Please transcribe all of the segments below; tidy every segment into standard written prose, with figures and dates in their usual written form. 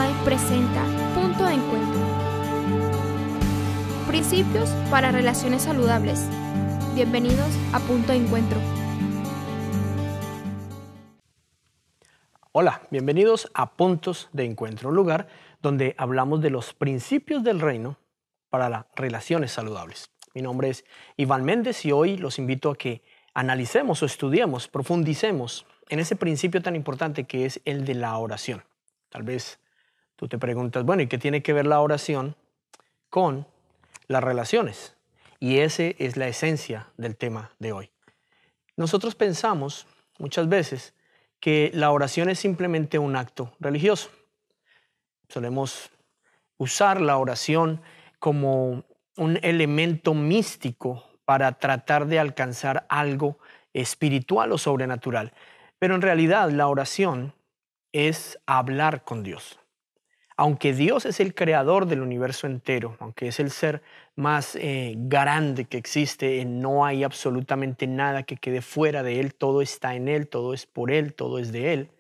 Life presenta Punto de Encuentro. Principios para relaciones saludables. Bienvenidos a Punto de Encuentro. Hola, bienvenidos a Puntos de Encuentro, un lugar donde hablamos de los principios del reino para las relaciones saludables. Mi nombre es Iván Méndez y hoy los invito a que analicemos o estudiemos, profundicemos en ese principio tan importante que es el de la oración. Tal vez tú te preguntas, bueno, ¿y qué tiene que ver la oración con las relaciones? Y esa es la esencia del tema de hoy. Nosotros pensamos muchas veces que la oración es simplemente un acto religioso. Solemos usar la oración como un elemento místico para tratar de alcanzar algo espiritual o sobrenatural. Pero en realidad la oración es hablar con Dios. Aunque Dios es el creador del universo entero, aunque es el ser más grande que existe, no hay absolutamente nada que quede fuera de Él, todo está en Él, todo es por Él, todo es de Él,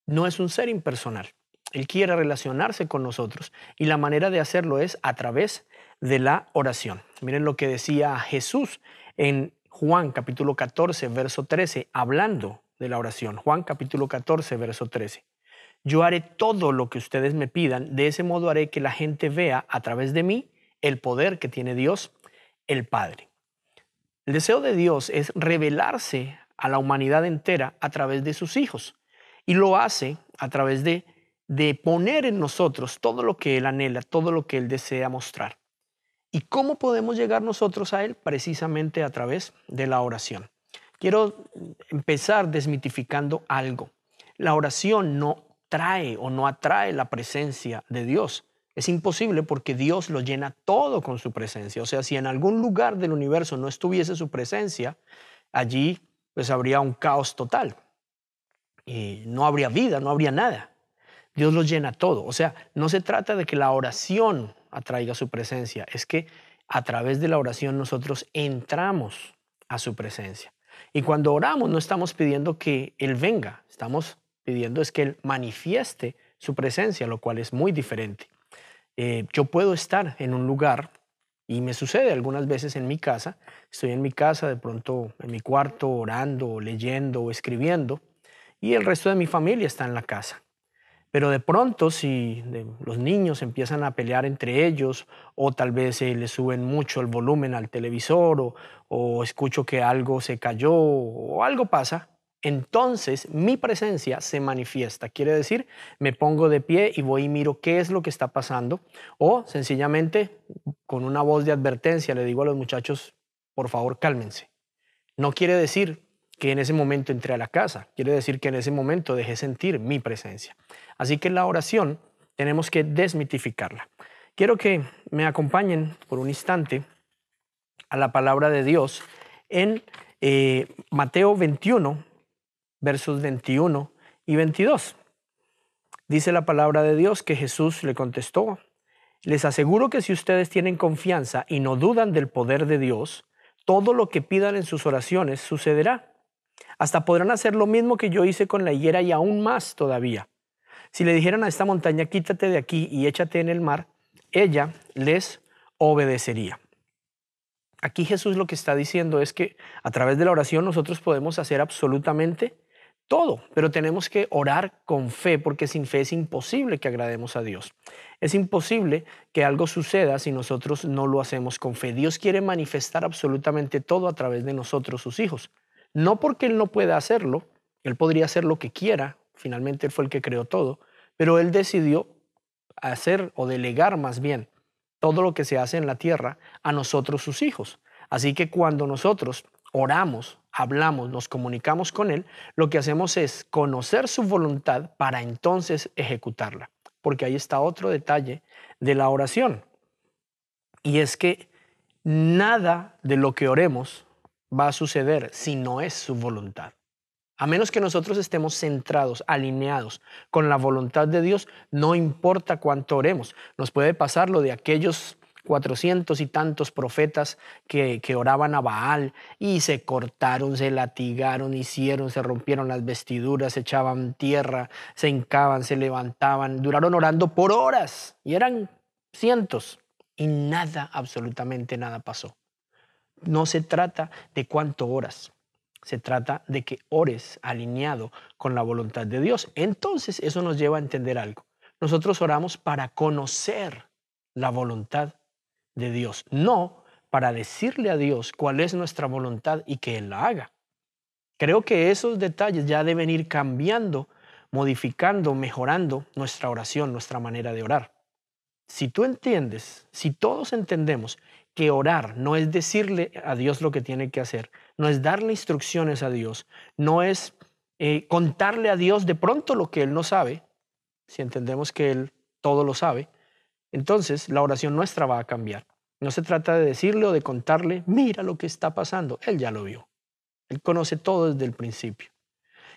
no es un ser impersonal. Él quiere relacionarse con nosotros y la manera de hacerlo es a través de la oración. Miren lo que decía Jesús en Juan capítulo 14, verso 13, hablando de la oración. Juan capítulo 14, verso 13. Yo haré todo lo que ustedes me pidan, de ese modo haré que la gente vea a través de mí el poder que tiene Dios, el Padre. El deseo de Dios es revelarse a la humanidad entera a través de sus hijos y lo hace a través de poner en nosotros todo lo que Él anhela, todo lo que Él desea mostrar. ¿Y cómo podemos llegar nosotros a Él? Precisamente a través de la oración. Quiero empezar desmitificando algo. La oración no trae o no atrae la presencia de Dios. Es imposible porque Dios lo llena todo con su presencia. O sea, si en algún lugar del universo no estuviese su presencia, allí pues habría un caos total. Y no habría vida, no habría nada. Dios lo llena todo. O sea, no se trata de que la oración atraiga su presencia, es que a través de la oración nosotros entramos a su presencia. Y cuando oramos no estamos pidiendo que Él venga, estamos pidiendo es que Él manifieste su presencia, lo cual es muy diferente. Yo puedo estar en un lugar, y me sucede algunas veces en mi casa, estoy en mi casa, de pronto en mi cuarto, orando, leyendo o escribiendo, y el resto de mi familia está en la casa. Pero de pronto, si los niños empiezan a pelear entre ellos o tal vez le suben mucho el volumen al televisor o escucho que algo se cayó o algo pasa, entonces mi presencia se manifiesta. Quiere decir, me pongo de pie y voy y miro qué es lo que está pasando o sencillamente con una voz de advertencia le digo a los muchachos, por favor, cálmense. No quiere decir que en ese momento entré a la casa, quiere decir que en ese momento dejé sentir mi presencia. Así que la oración tenemos que desmitificarla. Quiero que me acompañen por un instante a la palabra de Dios en Mateo 21, versos 21 y 22. Dice la palabra de Dios que Jesús le contestó, les aseguro que si ustedes tienen confianza y no dudan del poder de Dios, todo lo que pidan en sus oraciones sucederá. Hasta podrán hacer lo mismo que yo hice con la higuera y aún más todavía. Si le dijeran a esta montaña, quítate de aquí y échate en el mar, ella les obedecería. Aquí Jesús lo que está diciendo es que a través de la oración nosotros podemos hacer absolutamente todo, pero tenemos que orar con fe porque sin fe es imposible que agrademos a Dios. Es imposible que algo suceda si nosotros no lo hacemos con fe. Dios quiere manifestar absolutamente todo a través de nosotros, sus hijos. No porque Él no pueda hacerlo, Él podría hacer lo que quiera, finalmente Él fue el que creó todo, pero Él decidió hacer o delegar más bien todo lo que se hace en la tierra a nosotros sus hijos. Así que cuando nosotros oramos, hablamos, nos comunicamos con Él, lo que hacemos es conocer su voluntad para entonces ejecutarla. Porque ahí está otro detalle de la oración. Y es que nada de lo que oremos va a suceder si no es su voluntad. A menos que nosotros estemos centrados, alineados con la voluntad de Dios, no importa cuánto oremos. Nos puede pasar lo de aquellos 400 y tantos profetas que oraban a Baal y se cortaron, se latigaron, se rompieron las vestiduras, se echaban tierra, se hincaban, se levantaban, duraron orando por horas y eran cientos y nada, absolutamente nada pasó. No se trata de cuánto oras, se trata de que ores alineado con la voluntad de Dios. Entonces eso nos lleva a entender algo. Nosotros oramos para conocer la voluntad de Dios, no para decirle a Dios cuál es nuestra voluntad y que Él la haga. Creo que esos detalles ya deben ir cambiando, modificando, mejorando nuestra oración, nuestra manera de orar. Si tú entiendes, si todos entendemos que orar no es decirle a Dios lo que tiene que hacer, no es darle instrucciones a Dios, no es contarle a Dios de pronto lo que Él no sabe, si entendemos que Él todo lo sabe, entonces la oración nuestra va a cambiar. No se trata de decirle o de contarle, mira lo que está pasando, Él ya lo vio. Él conoce todo desde el principio.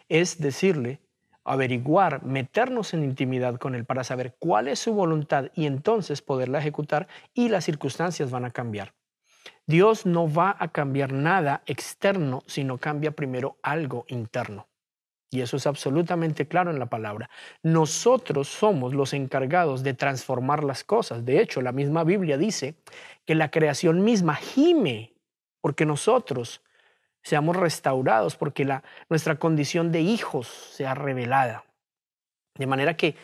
Es decirle, averiguar, meternos en intimidad con Él para saber cuál es su voluntad y entonces poderla ejecutar y las circunstancias van a cambiar. Dios no va a cambiar nada externo si no cambia primero algo interno. Y eso es absolutamente claro en la palabra. Nosotros somos los encargados de transformar las cosas. De hecho, la misma Biblia dice que la creación misma gime porque nosotros seamos restaurados, porque nuestra condición de hijos sea revelada. De manera que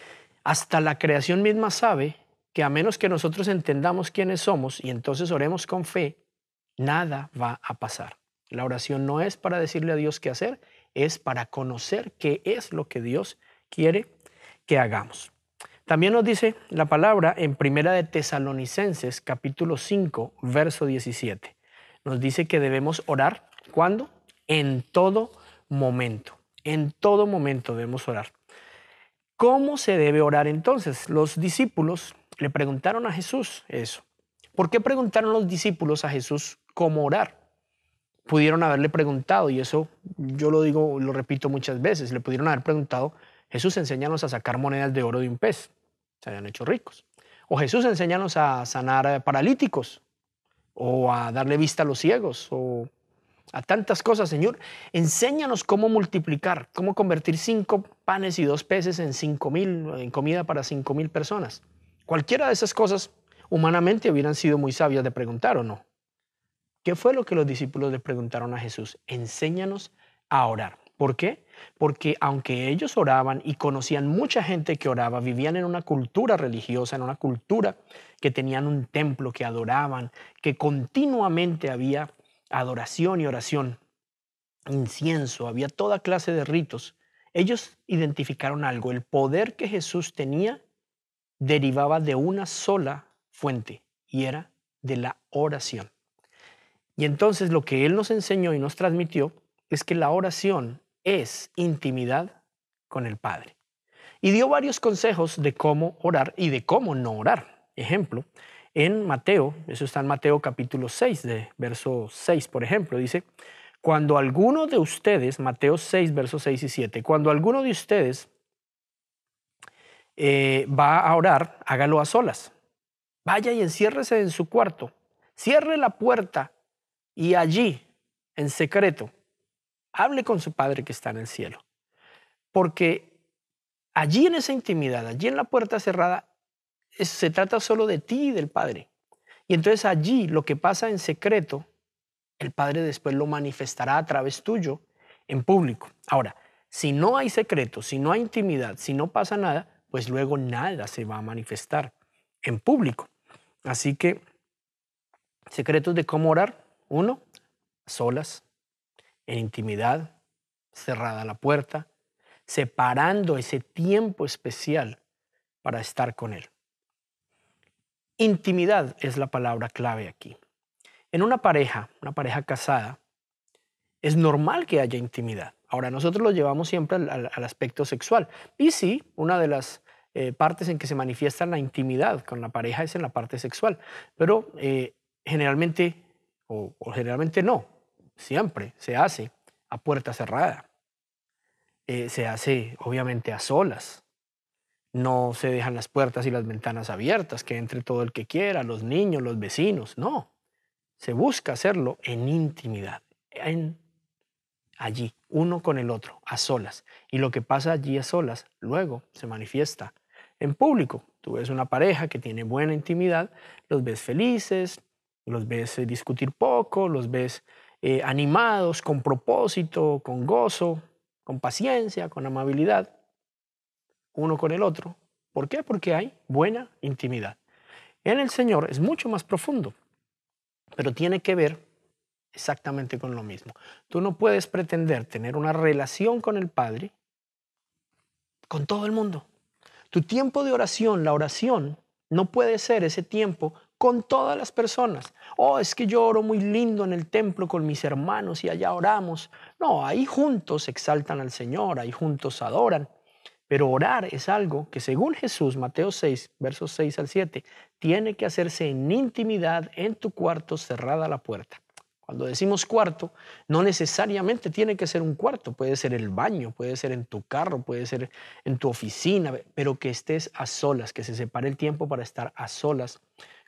hasta la creación misma sabe que a menos que nosotros entendamos quiénes somos y entonces oremos con fe, nada va a pasar. La oración no es para decirle a Dios qué hacer, es para conocer qué es lo que Dios quiere que hagamos. También nos dice la palabra en Primera de Tesalonicenses, capítulo 5, verso 17. Nos dice que debemos orar, ¿cuándo? En todo momento. En todo momento debemos orar. ¿Cómo se debe orar entonces? Los discípulos le preguntaron a Jesús eso. ¿Por qué preguntaron los discípulos a Jesús cómo orar? Pudieron haberle preguntado, y eso yo lo digo, lo repito muchas veces, le pudieron haber preguntado, Jesús, enséñanos a sacar monedas de oro de un pez, se habían hecho ricos. O Jesús, enséñanos a sanar paralíticos, o a darle vista a los ciegos, o a tantas cosas. Señor, enséñanos cómo multiplicar, cómo convertir 5 panes y 2 peces en 5,000, en comida para 5,000 personas. Cualquiera de esas cosas humanamente hubieran sido muy sabias de preguntar, ¿o no? ¿Qué fue lo que los discípulos le preguntaron a Jesús? Enséñanos a orar. ¿Por qué? Porque aunque ellos oraban y conocían mucha gente que oraba, vivían en una cultura religiosa, en una cultura que tenían un templo, que adoraban, que continuamente había adoración y oración, incienso, había toda clase de ritos. Ellos identificaron algo, el poder que Jesús tenía derivaba de una sola fuente y era de la oración. Y entonces lo que Él nos enseñó y nos transmitió es que la oración es intimidad con el Padre. Y dio varios consejos de cómo orar y de cómo no orar. Ejemplo, en Mateo, eso está en Mateo capítulo 6, de verso 6, por ejemplo, dice, cuando alguno de ustedes, Mateo 6, versos 6 y 7, cuando alguno de ustedes va a orar, hágalo a solas. Vaya y enciérrese en su cuarto, cierre la puerta y allí, en secreto, hable con su Padre que está en el cielo. Porque allí en esa intimidad, allí en la puerta cerrada, se trata solo de ti y del Padre. Y entonces allí lo que pasa en secreto, el Padre después lo manifestará a través tuyo en público. Ahora, si no hay secreto, si no hay intimidad, si no pasa nada, pues luego nada se va a manifestar en público. Así que, secretos de cómo orar. 1, solas, en intimidad, cerrada la puerta, separando ese tiempo especial para estar con Él. Intimidad es la palabra clave aquí. En una pareja casada, es normal que haya intimidad. Ahora, nosotros lo llevamos siempre al aspecto sexual. Y sí, una de las partes en que se manifiesta la intimidad con la pareja es en la parte sexual. Pero generalmente, o generalmente no, siempre se hace a puerta cerrada. Se hace obviamente a solas. No se dejan las puertas y las ventanas abiertas, que entre todo el que quiera, los niños, los vecinos. No, se busca hacerlo en intimidad, allí, uno con el otro, a solas. Y lo que pasa allí a solas, luego se manifiesta en público. Tú ves una pareja que tiene buena intimidad, los ves felices, los ves discutir poco, los ves animados, con propósito, con gozo, con paciencia, con amabilidad, uno con el otro. ¿Por qué? Porque hay buena intimidad. En el Señor es mucho más profundo, pero tiene que ver exactamente con lo mismo. Tú no puedes pretender tener una relación con el Padre con todo el mundo. Tu tiempo de oración, la oración, no puede ser ese tiempo con todas las personas. Oh, es que yo oro muy lindo en el templo con mis hermanos y allá oramos. No, ahí juntos exaltan al Señor, ahí juntos adoran. Pero orar es algo que según Jesús, Mateo 6, versos 6 al 7, tiene que hacerse en intimidad en tu cuarto, cerrada la puerta. Cuando decimos cuarto, no necesariamente tiene que ser un cuarto, puede ser el baño, puede ser en tu carro, puede ser en tu oficina, pero que estés a solas, que se separe el tiempo para estar a solas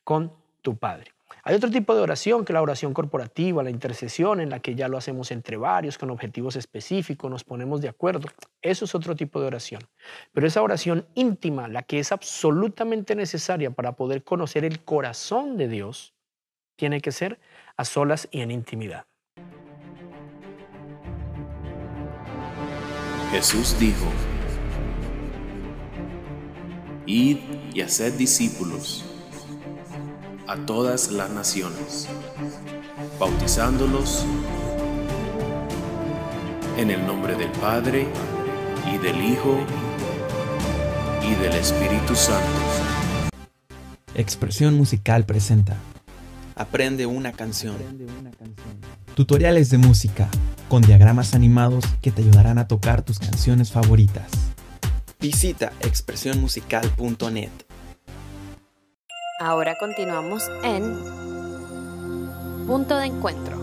con tu Padre. Hay otro tipo de oración, que es la oración corporativa, la intercesión, en la que ya lo hacemos entre varios, con objetivos específicos, nos ponemos de acuerdo. Eso es otro tipo de oración. Pero esa oración íntima, la que es absolutamente necesaria para poder conocer el corazón de Dios, tiene que ser a solas y en intimidad. Jesús dijo: Id y haced discípulos a todas las naciones, bautizándolos en el nombre del Padre, y del Hijo, y del Espíritu Santo. Expresión Musical presenta Aprende una canción. tutoriales de música con diagramas animados que te ayudarán a tocar tus canciones favoritas. Visita expresionmusical.net. Ahora continuamos en Punto de Encuentro.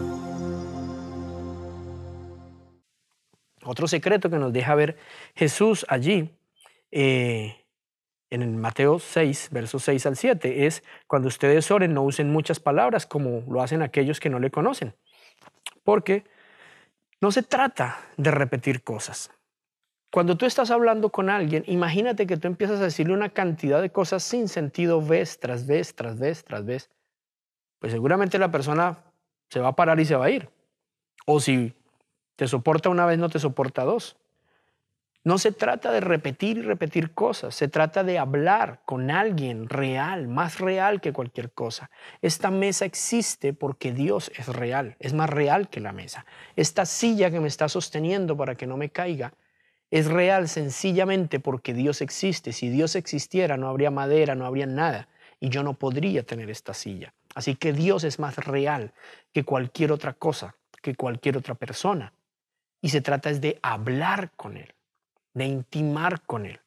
Otro secreto que nos deja ver Jesús allí en el Mateo 6, versos 6 al 7, es: cuando ustedes oren, no usen muchas palabras como lo hacen aquellos que no le conocen. Porque no se trata de repetir cosas. Cuando tú estás hablando con alguien, imagínate que tú empiezas a decirle una cantidad de cosas sin sentido vez tras vez, tras vez, tras vez. Pues seguramente la persona se va a parar y se va a ir. O si te soporta una vez, no te soporta dos. No se trata de repetir y repetir cosas, se trata de hablar con alguien real, más real que cualquier cosa. Esta mesa existe porque Dios es real, es más real que la mesa. Esta silla que me está sosteniendo para que no me caiga es real sencillamente porque Dios existe. Si Dios existiera, no habría madera, no habría nada, y yo no podría tener esta silla. Así que Dios es más real que cualquier otra cosa, que cualquier otra persona. Y se trata es de hablar con Él, de intimar con Él.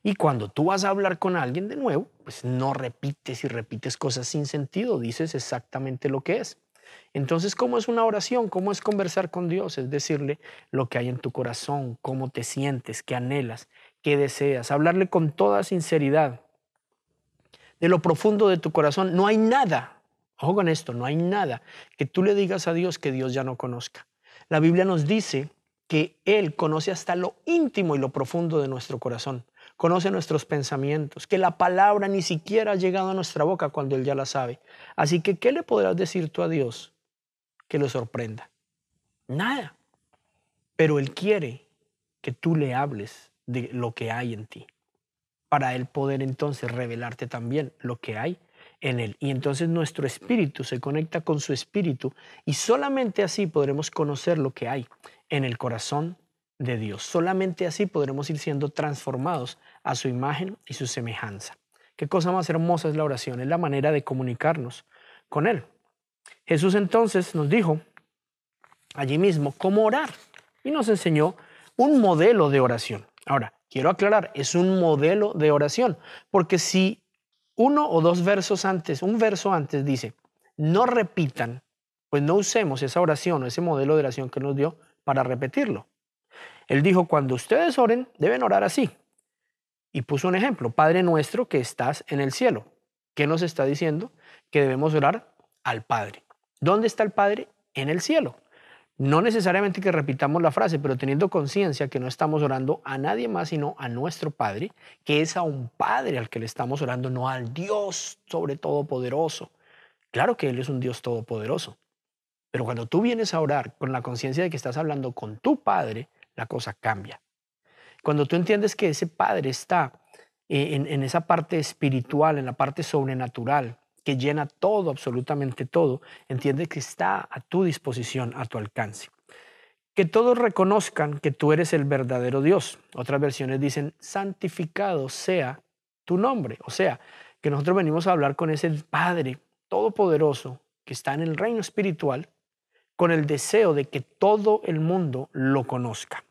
Y cuando tú vas a hablar con alguien de nuevo, pues no repites y repites cosas sin sentido, dices exactamente lo que es. Entonces, ¿cómo es una oración? ¿Cómo es conversar con Dios? Es decirle lo que hay en tu corazón, cómo te sientes, qué anhelas, qué deseas. Hablarle con toda sinceridad, de lo profundo de tu corazón. No hay nada, ojo con esto, no hay nada que tú le digas a Dios que Dios ya no conozca. La Biblia nos dice que Él conoce hasta lo íntimo y lo profundo de nuestro corazón. Conoce nuestros pensamientos, que la palabra ni siquiera ha llegado a nuestra boca cuando Él ya la sabe. Así que, ¿qué le podrás decir tú a Dios que lo sorprenda? Nada. Pero Él quiere que tú le hables de lo que hay en ti, para Él poder entonces revelarte también lo que hay en Él. Y entonces nuestro espíritu se conecta con su espíritu y solamente así podremos conocer lo que hay en el corazón de Dios. Solamente así podremos ir siendo transformados a su imagen y su semejanza. Qué cosa más hermosa es la oración, es la manera de comunicarnos con Él. Jesús entonces nos dijo allí mismo cómo orar y nos enseñó un modelo de oración. Ahora, quiero aclarar, es un modelo de oración, porque si uno o dos versos antes, un verso antes dice, no repitan, pues no usemos esa oración o ese modelo de oración que nos dio para repetirlo. Él dijo, cuando ustedes oren, deben orar así. Y puso un ejemplo, Padre nuestro que estás en el cielo. ¿Qué nos está diciendo? Que debemos orar al Padre. ¿Dónde está el Padre? En el cielo. No necesariamente que repitamos la frase, pero teniendo conciencia que no estamos orando a nadie más, sino a nuestro Padre, que es a un Padre al que le estamos orando, no al Dios sobre todopoderoso. Claro que Él es un Dios todopoderoso, pero cuando tú vienes a orar con la conciencia de que estás hablando con tu Padre, la cosa cambia. Cuando tú entiendes que ese Padre está en esa parte espiritual, en la parte sobrenatural, que llena todo, absolutamente todo, entiendes que está a tu disposición, a tu alcance. Que todos reconozcan que tú eres el verdadero Dios. Otras versiones dicen, santificado sea tu nombre. O sea, que nosotros venimos a hablar con ese Padre todopoderoso que está en el reino espiritual, con el deseo de que todo el mundo lo conozca.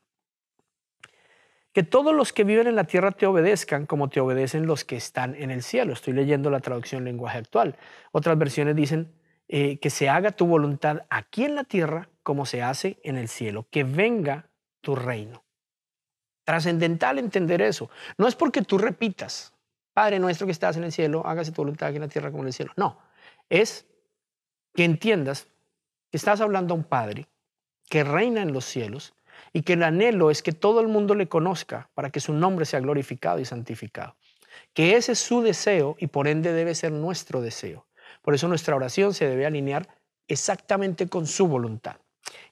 Que todos los que viven en la tierra te obedezcan como te obedecen los que están en el cielo. Estoy leyendo la traducción lenguaje actual. Otras versiones dicen que se haga tu voluntad aquí en la tierra como se hace en el cielo. Que venga tu reino. Trascendental entender eso. No es porque tú repitas, Padre nuestro que estás en el cielo, hágase tu voluntad aquí en la tierra como en el cielo. No, es que entiendas que estás hablando a un Padre que reina en los cielos y que el anhelo es que todo el mundo le conozca para que su nombre sea glorificado y santificado. Que ese es su deseo y por ende debe ser nuestro deseo. Por eso nuestra oración se debe alinear exactamente con su voluntad.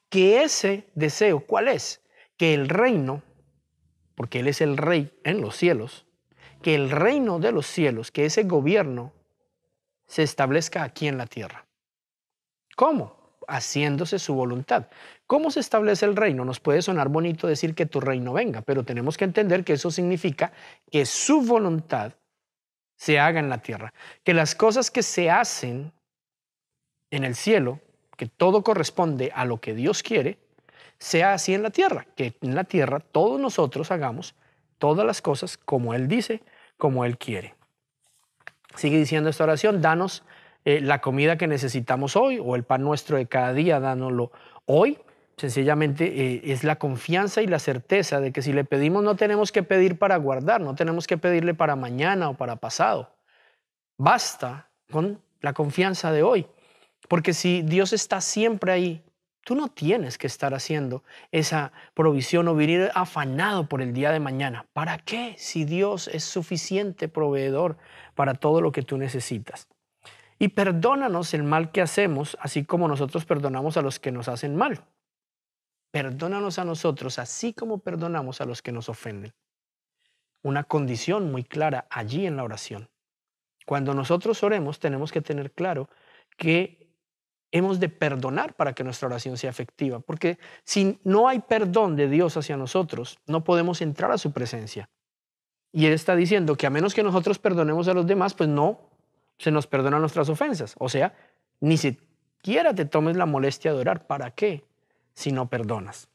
Que ese deseo, ¿cuál es? Que el reino, porque Él es el rey en los cielos, que el reino de los cielos, que ese gobierno se establezca aquí en la tierra. ¿Cómo? Haciéndose su voluntad. ¿Cómo se establece el reino? Nos puede sonar bonito decir que tu reino venga, pero tenemos que entender que eso significa que su voluntad se haga en la tierra. Que las cosas que se hacen en el cielo, que todo corresponde a lo que Dios quiere, sea así en la tierra. Que en la tierra todos nosotros hagamos todas las cosas como Él dice, como Él quiere. Sigue diciendo esta oración, danos la comida que necesitamos hoy o el pan nuestro de cada día, dánoslo hoy. Sencillamente es la confianza y la certeza de que si le pedimos no tenemos que pedir para guardar, no tenemos que pedirle para mañana o para pasado. Basta con la confianza de hoy, porque si Dios está siempre ahí, tú no tienes que estar haciendo esa provisión o venir afanado por el día de mañana. ¿Para qué? Si Dios es suficiente proveedor para todo lo que tú necesitas. Y perdónanos el mal que hacemos, así como nosotros perdonamos a los que nos hacen mal. Perdónanos a nosotros, así como perdonamos a los que nos ofenden. Una condición muy clara allí en la oración. Cuando nosotros oremos, tenemos que tener claro que hemos de perdonar para que nuestra oración sea efectiva. Porque si no hay perdón de Dios hacia nosotros, no podemos entrar a su presencia. Y Él está diciendo que a menos que nosotros perdonemos a los demás, pues no se nos perdonan nuestras ofensas. O sea, ni siquiera te tomes la molestia de orar. ¿Para qué? Si no perdonas.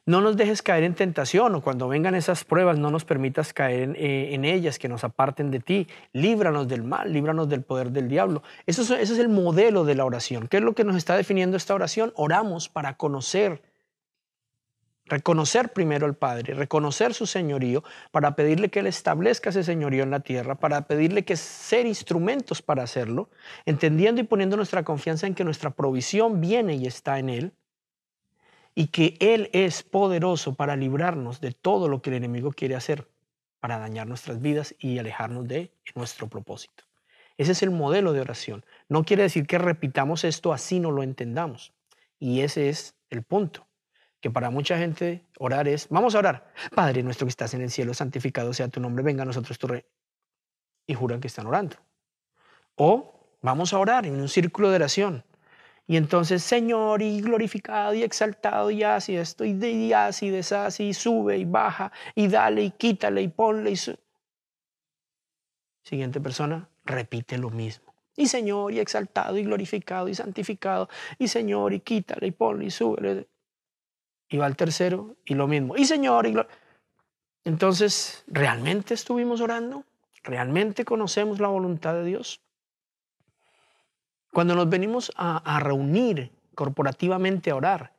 No nos dejes caer en tentación o cuando vengan esas pruebas no nos permitas caer en ellas, que nos aparten de ti. Líbranos del mal, líbranos del poder del diablo. Ese es el modelo de la oración. ¿Qué es lo que nos está definiendo esta oración? Oramos para reconocer primero al Padre, reconocer su señorío, para pedirle que Él establezca ese señorío en la tierra, para pedirle que ser instrumentos para hacerlo, entendiendo y poniendo nuestra confianza en que nuestra provisión viene y está en Él, y que Él es poderoso para librarnos de todo lo que el enemigo quiere hacer, para dañar nuestras vidas y alejarnos de nuestro propósito. Ese es el modelo de oración. No quiere decir que repitamos esto así no lo entendamos. Y ese es el punto. Que para mucha gente orar es, vamos a orar, Padre nuestro que estás en el cielo, santificado sea tu nombre, venga a nosotros tu reino. Y juran que están orando. O vamos a orar en un círculo de oración. Y entonces, Señor, y glorificado y exaltado, y así esto, y así, desasí, y sube y baja, y dale y quítale y ponle. Y Siguiente persona, repite lo mismo. Y Señor, y exaltado, y glorificado, y santificado, y Señor, y quítale y ponle y sube. Y va el tercero y lo mismo. Y Señor, entonces, ¿realmente estuvimos orando? ¿Realmente conocemos la voluntad de Dios? Cuando nos venimos a reunir corporativamente a orar,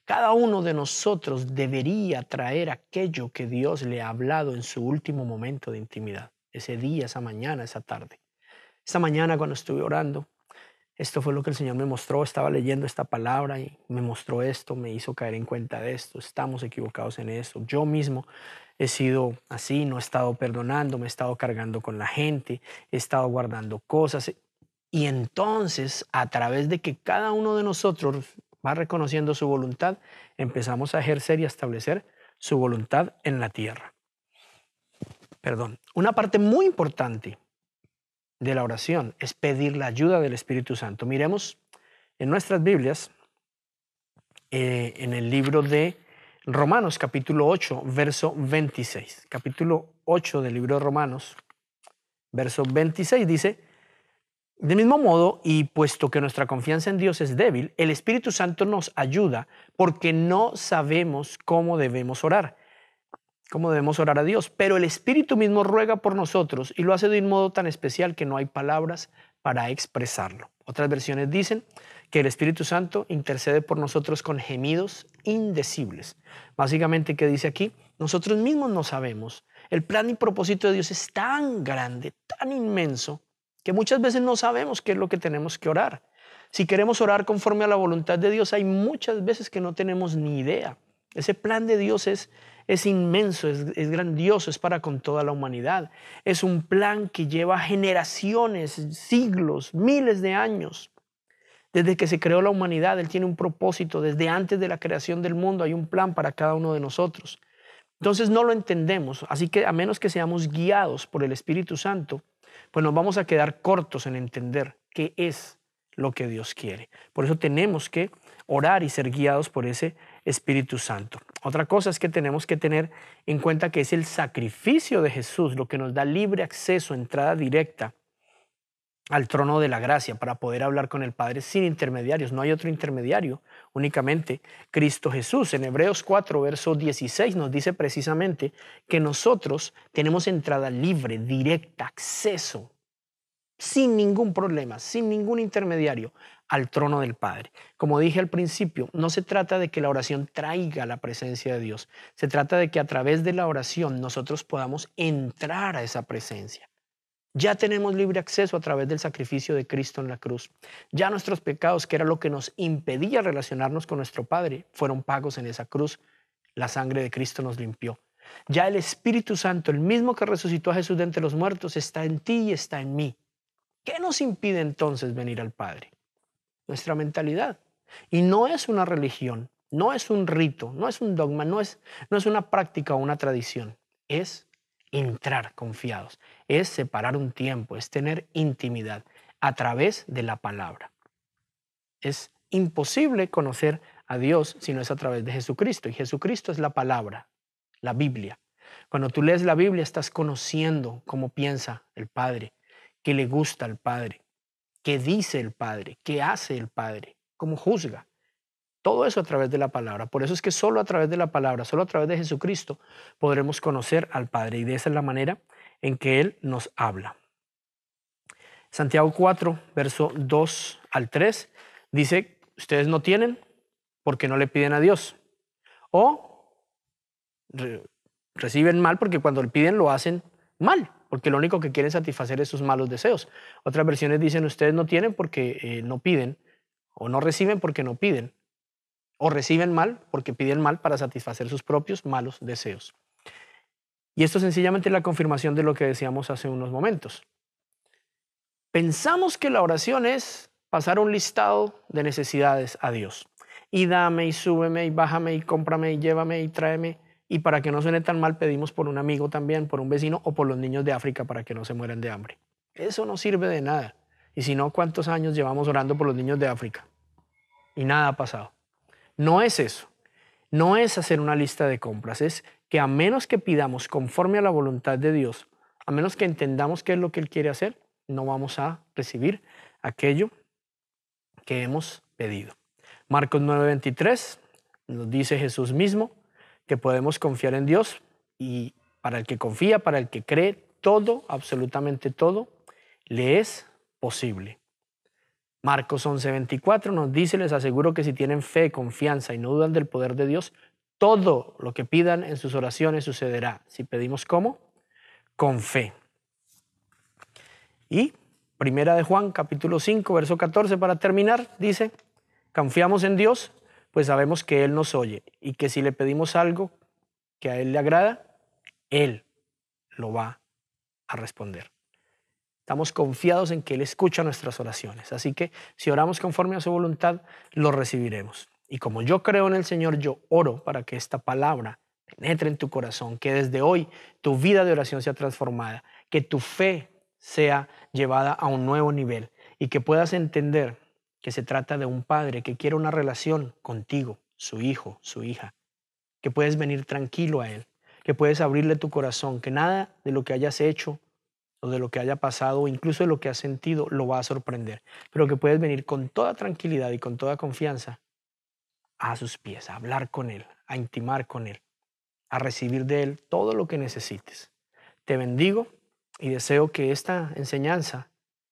Cada uno de nosotros debería traer aquello que Dios le ha hablado en su último momento de intimidad, ese día, esa mañana, esa tarde. Esta mañana cuando estuve orando, esto fue lo que el Señor me mostró. Estaba leyendo esta palabra y me mostró esto, me hizo caer en cuenta de esto. Estamos equivocados en eso. Yo mismo he sido así, no he estado perdonando, me he estado cargando con la gente, he estado guardando cosas. Y entonces, a través de que cada uno de nosotros va reconociendo su voluntad, empezamos a ejercer y a establecer su voluntad en la tierra. Una parte muy importante de la oración es pedir la ayuda del Espíritu Santo. Miremos en nuestras Biblias, en el libro de Romanos, capítulo 8, verso 26. Capítulo 8 del libro de Romanos, verso 26 dice: de mismo modo, y puesto que nuestra confianza en Dios es débil, el Espíritu Santo nos ayuda porque no sabemos cómo debemos orar a Dios, pero el Espíritu mismo ruega por nosotros y lo hace de un modo tan especial que no hay palabras para expresarlo. Otras versiones dicen que el Espíritu Santo intercede por nosotros con gemidos indecibles. Básicamente, ¿qué dice aquí? Nosotros mismos no sabemos. El plan y propósito de Dios es tan grande, tan inmenso, que muchas veces no sabemos qué es lo que tenemos que orar. Si queremos orar conforme a la voluntad de Dios, hay muchas veces que no tenemos ni idea. Ese plan de Dios es inmenso, es grandioso, es para con toda la humanidad. Es un plan que lleva generaciones, siglos, miles de años. Desde que se creó la humanidad, Él tiene un propósito. Desde antes de la creación del mundo hay un plan para cada uno de nosotros. Entonces no lo entendemos, así que a menos que seamos guiados por el Espíritu Santo, pues nos vamos a quedar cortos en entender qué es lo que Dios quiere. Por eso tenemos que orar y ser guiados por ese Espíritu Santo. Otra cosa es que tenemos que tener en cuenta que es el sacrificio de Jesús lo que nos da libre acceso, entrada directa al trono de la gracia para poder hablar con el Padre sin intermediarios. No hay otro intermediario, únicamente Cristo Jesús. En Hebreos 4, verso 16 nos dice precisamente que nosotros tenemos entrada libre, directa, acceso, sin ningún problema, sin ningún intermediario, al trono del Padre. Como dije al principio, no se trata de que la oración traiga la presencia de Dios. Se trata de que a través de la oración nosotros podamos entrar a esa presencia. Ya tenemos libre acceso a través del sacrificio de Cristo en la cruz. Ya nuestros pecados, que era lo que nos impedía relacionarnos con nuestro Padre, fueron pagos en esa cruz. La sangre de Cristo nos limpió. Ya el Espíritu Santo, el mismo que resucitó a Jesús de entre los muertos, está en ti y está en mí. ¿Qué nos impide entonces venir al Padre? Nuestra mentalidad. Y no es una religión, no es un rito, no es un dogma, no es una práctica o una tradición. Es entrar confiados, es separar un tiempo, es tener intimidad a través de la palabra. Es imposible conocer a Dios si no es a través de Jesucristo. Y Jesucristo es la palabra, la Biblia. Cuando tú lees la Biblia estás conociendo cómo piensa el Padre, qué le gusta al Padre, qué dice el Padre, qué hace el Padre, cómo juzga. Todo eso a través de la palabra. Por eso es que solo a través de la palabra, solo a través de Jesucristo podremos conocer al Padre. Y de esa es la manera en que Él nos habla. Santiago 4, verso 2 al 3, dice, ustedes no tienen porque no le piden a Dios. O reciben mal porque cuando le piden lo hacen mal, porque lo único que quieren satisfacer es sus malos deseos. Otras versiones dicen, ustedes no tienen porque no piden, o no reciben porque no piden. O reciben mal porque piden mal para satisfacer sus propios malos deseos. Y esto es sencillamente la confirmación de lo que decíamos hace unos momentos. Pensamos que la oración es pasar un listado de necesidades a Dios. Y dame, y súbeme, y bájame, y cómprame, y llévame, y tráeme. Y para que no suene tan mal, pedimos por un amigo también, por un vecino o por los niños de África para que no se mueran de hambre. Eso no sirve de nada. Y si no, ¿cuántos años llevamos orando por los niños de África? Y nada ha pasado. No es eso, no es hacer una lista de compras, es que a menos que pidamos conforme a la voluntad de Dios, a menos que entendamos qué es lo que Él quiere hacer, no vamos a recibir aquello que hemos pedido. Marcos 9:23 nos dice Jesús mismo que podemos confiar en Dios y para el que confía, para el que cree, todo, absolutamente todo, le es posible. Marcos 11:24 nos dice, les aseguro que si tienen fe, confianza y no dudan del poder de Dios, todo lo que pidan en sus oraciones sucederá. Si pedimos ¿cómo? Con fe. Y Primera de Juan, capítulo 5, verso 14, para terminar, dice, confiamos en Dios, pues sabemos que Él nos oye y que si le pedimos algo que a Él le agrada, Él lo va a responder. Estamos confiados en que Él escucha nuestras oraciones. Así que si oramos conforme a su voluntad, lo recibiremos. Y como yo creo en el Señor, yo oro para que esta palabra penetre en tu corazón, que desde hoy tu vida de oración sea transformada, que tu fe sea llevada a un nuevo nivel y que puedas entender que se trata de un padre que quiere una relación contigo, su hijo, su hija, que puedes venir tranquilo a Él, que puedes abrirle tu corazón, que nada de lo que hayas hecho o de lo que haya pasado o incluso de lo que has sentido lo va a sorprender, pero que puedes venir con toda tranquilidad y con toda confianza a sus pies, a hablar con Él, a intimar con Él, a recibir de Él todo lo que necesites. Te bendigo y deseo que esta enseñanza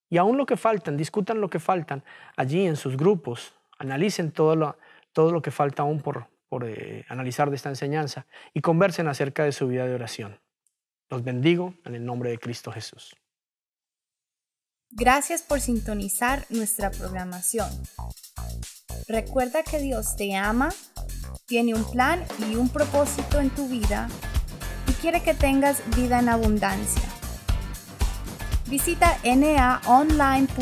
y aún lo que faltan, discutan lo que faltan allí en sus grupos, analicen todo lo que falta aún por analizar de esta enseñanza y conversen acerca de su vida de oración. Los bendigo en el nombre de Cristo Jesús. Gracias por sintonizar nuestra programación. Recuerda que Dios te ama, tiene un plan y un propósito en tu vida y quiere que tengas vida en abundancia. Visita naonline.ca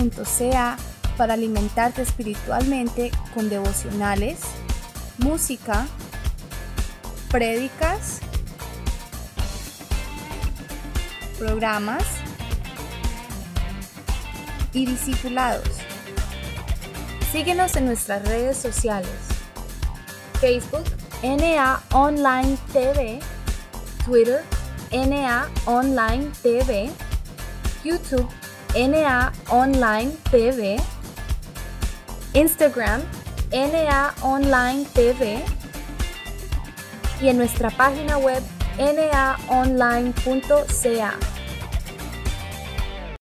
para alimentarte espiritualmente con devocionales, música, prédicas, programas y discipulados. Síguenos en nuestras redes sociales: Facebook, NA Online TV, Twitter, NA Online TV, YouTube, NA Online TV, Instagram, NA Online TV y en nuestra página web naonline.ca.